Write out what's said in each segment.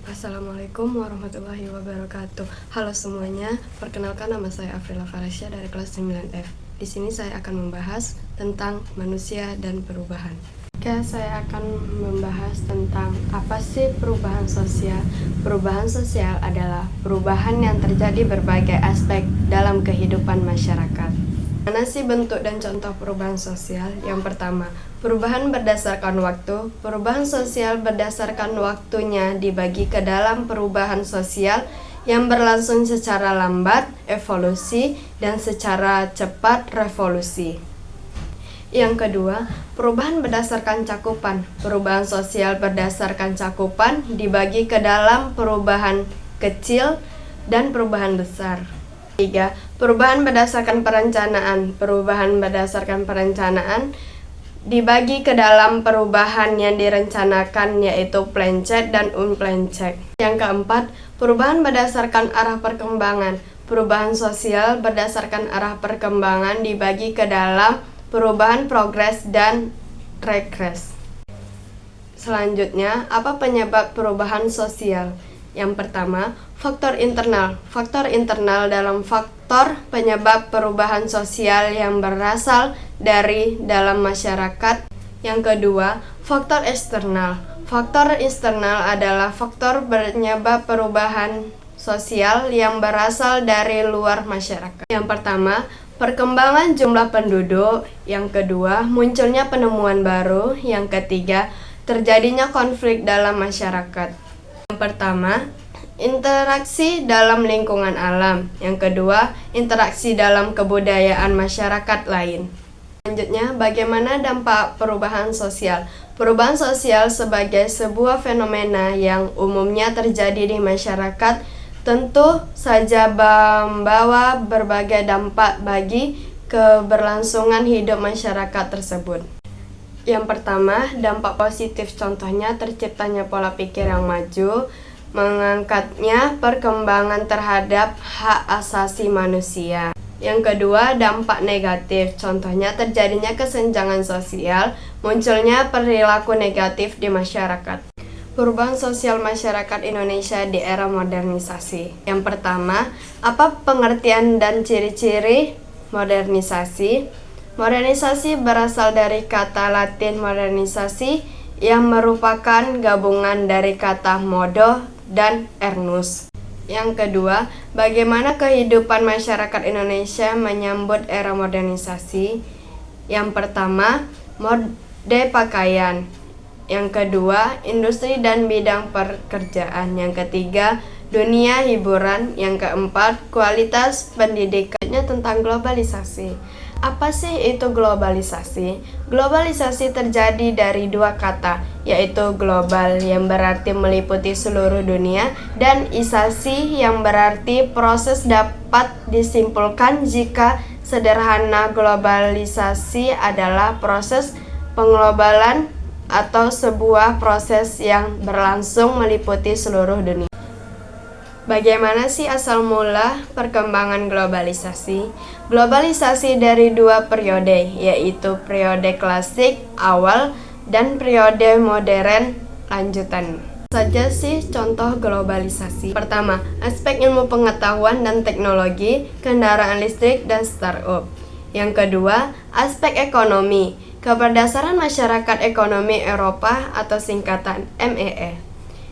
Assalamualaikum warahmatullahi wabarakatuh. Halo semuanya, perkenalkan nama saya Afrila Farasya dari kelas 9F. Di sini saya akan membahas tentang manusia dan perubahan. Oke, saya akan membahas tentang apa sih perubahan sosial. Perubahan sosial adalah perubahan yang terjadi berbagai aspek dalam kehidupan masyarakat. Mana sih bentuk dan contoh perubahan sosial? Yang pertama, perubahan berdasarkan waktu. Perubahan sosial berdasarkan waktunya dibagi ke dalam perubahan sosial yang berlangsung secara lambat, evolusi, dan secara cepat, revolusi. Yang kedua, perubahan berdasarkan cakupan. Perubahan sosial berdasarkan cakupan dibagi ke dalam perubahan kecil dan perubahan besar. 3. Perubahan berdasarkan perencanaan. Perubahan berdasarkan perencanaan dibagi ke dalam perubahan yang direncanakan, yaitu plan check dan unplanned check. Yang keempat, perubahan berdasarkan arah perkembangan. Perubahan sosial berdasarkan arah perkembangan dibagi ke dalam perubahan progres dan regres. Selanjutnya, apa penyebab perubahan sosial? Yang pertama, faktor internal. Faktor internal dalam faktor penyebab perubahan sosial yang berasal dari dalam masyarakat. Yang kedua, faktor eksternal. Faktor eksternal adalah faktor penyebab perubahan sosial yang berasal dari luar masyarakat. Yang pertama, perkembangan jumlah penduduk. Yang kedua, munculnya penemuan baru. Yang ketiga, terjadinya konflik dalam masyarakat. Yang pertama, interaksi dalam lingkungan alam. Yang kedua, interaksi dalam kebudayaan masyarakat lain. Selanjutnya, bagaimana dampak perubahan sosial? Perubahan sosial sebagai sebuah fenomena yang umumnya terjadi di masyarakat tentu saja membawa berbagai dampak bagi keberlangsungan hidup masyarakat tersebut. Yang pertama, dampak positif, contohnya terciptanya pola pikir yang maju, mengangkatnya perkembangan terhadap hak asasi manusia. Yang kedua, dampak negatif, contohnya terjadinya kesenjangan sosial, munculnya perilaku negatif di masyarakat. Perubahan sosial masyarakat Indonesia di era modernisasi. Yang pertama, apa pengertian dan ciri-ciri modernisasi? Modernisasi berasal dari kata Latin modernisasi yang merupakan gabungan dari kata modo dan ernus. Yang kedua, bagaimana kehidupan masyarakat Indonesia menyambut era modernisasi? Yang pertama, mode pakaian. Yang kedua, industri dan bidang pekerjaan. Yang ketiga, dunia hiburan. Yang keempat, kualitas pendidikannya tentang globalisasi. Apa sih itu globalisasi? Globalisasi terjadi dari dua kata, yaitu global yang berarti meliputi seluruh dunia dan isasi yang berarti proses. Dapat disimpulkan jika sederhana, globalisasi adalah proses penglobalan atau sebuah proses yang berlangsung meliputi seluruh dunia. Bagaimana sih asal mula perkembangan globalisasi? Globalisasi dari dua periode, yaitu periode klasik awal dan periode modern lanjutan. Saja sih contoh globalisasi. Pertama, aspek ilmu pengetahuan dan teknologi, kendaraan listrik dan startup. Yang kedua, aspek ekonomi, keberdasaran masyarakat ekonomi Eropa atau singkatan MEE.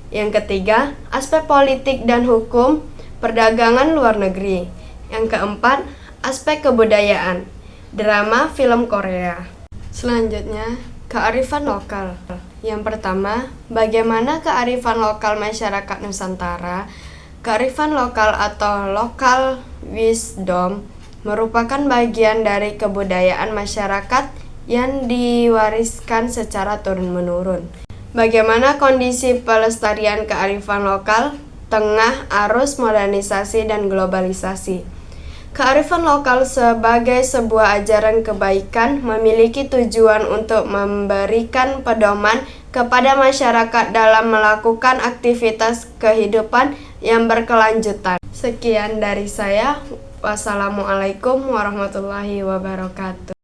Yang ketiga, aspek politik dan hukum, perdagangan luar negeri. Yang keempat, aspek kebudayaan, drama film Korea. Selanjutnya, kearifan lokal. Yang pertama, bagaimana kearifan lokal masyarakat Nusantara? Kearifan lokal atau local wisdom merupakan bagian dari kebudayaan masyarakat yang diwariskan secara turun-menurun. Bagaimana kondisi pelestarian kearifan lokal tengah arus modernisasi dan globalisasi? Kearifan lokal sebagai sebuah ajaran kebaikan memiliki tujuan untuk memberikan pedoman kepada masyarakat dalam melakukan aktivitas kehidupan yang berkelanjutan. Sekian dari saya. Wassalamualaikum warahmatullahi wabarakatuh.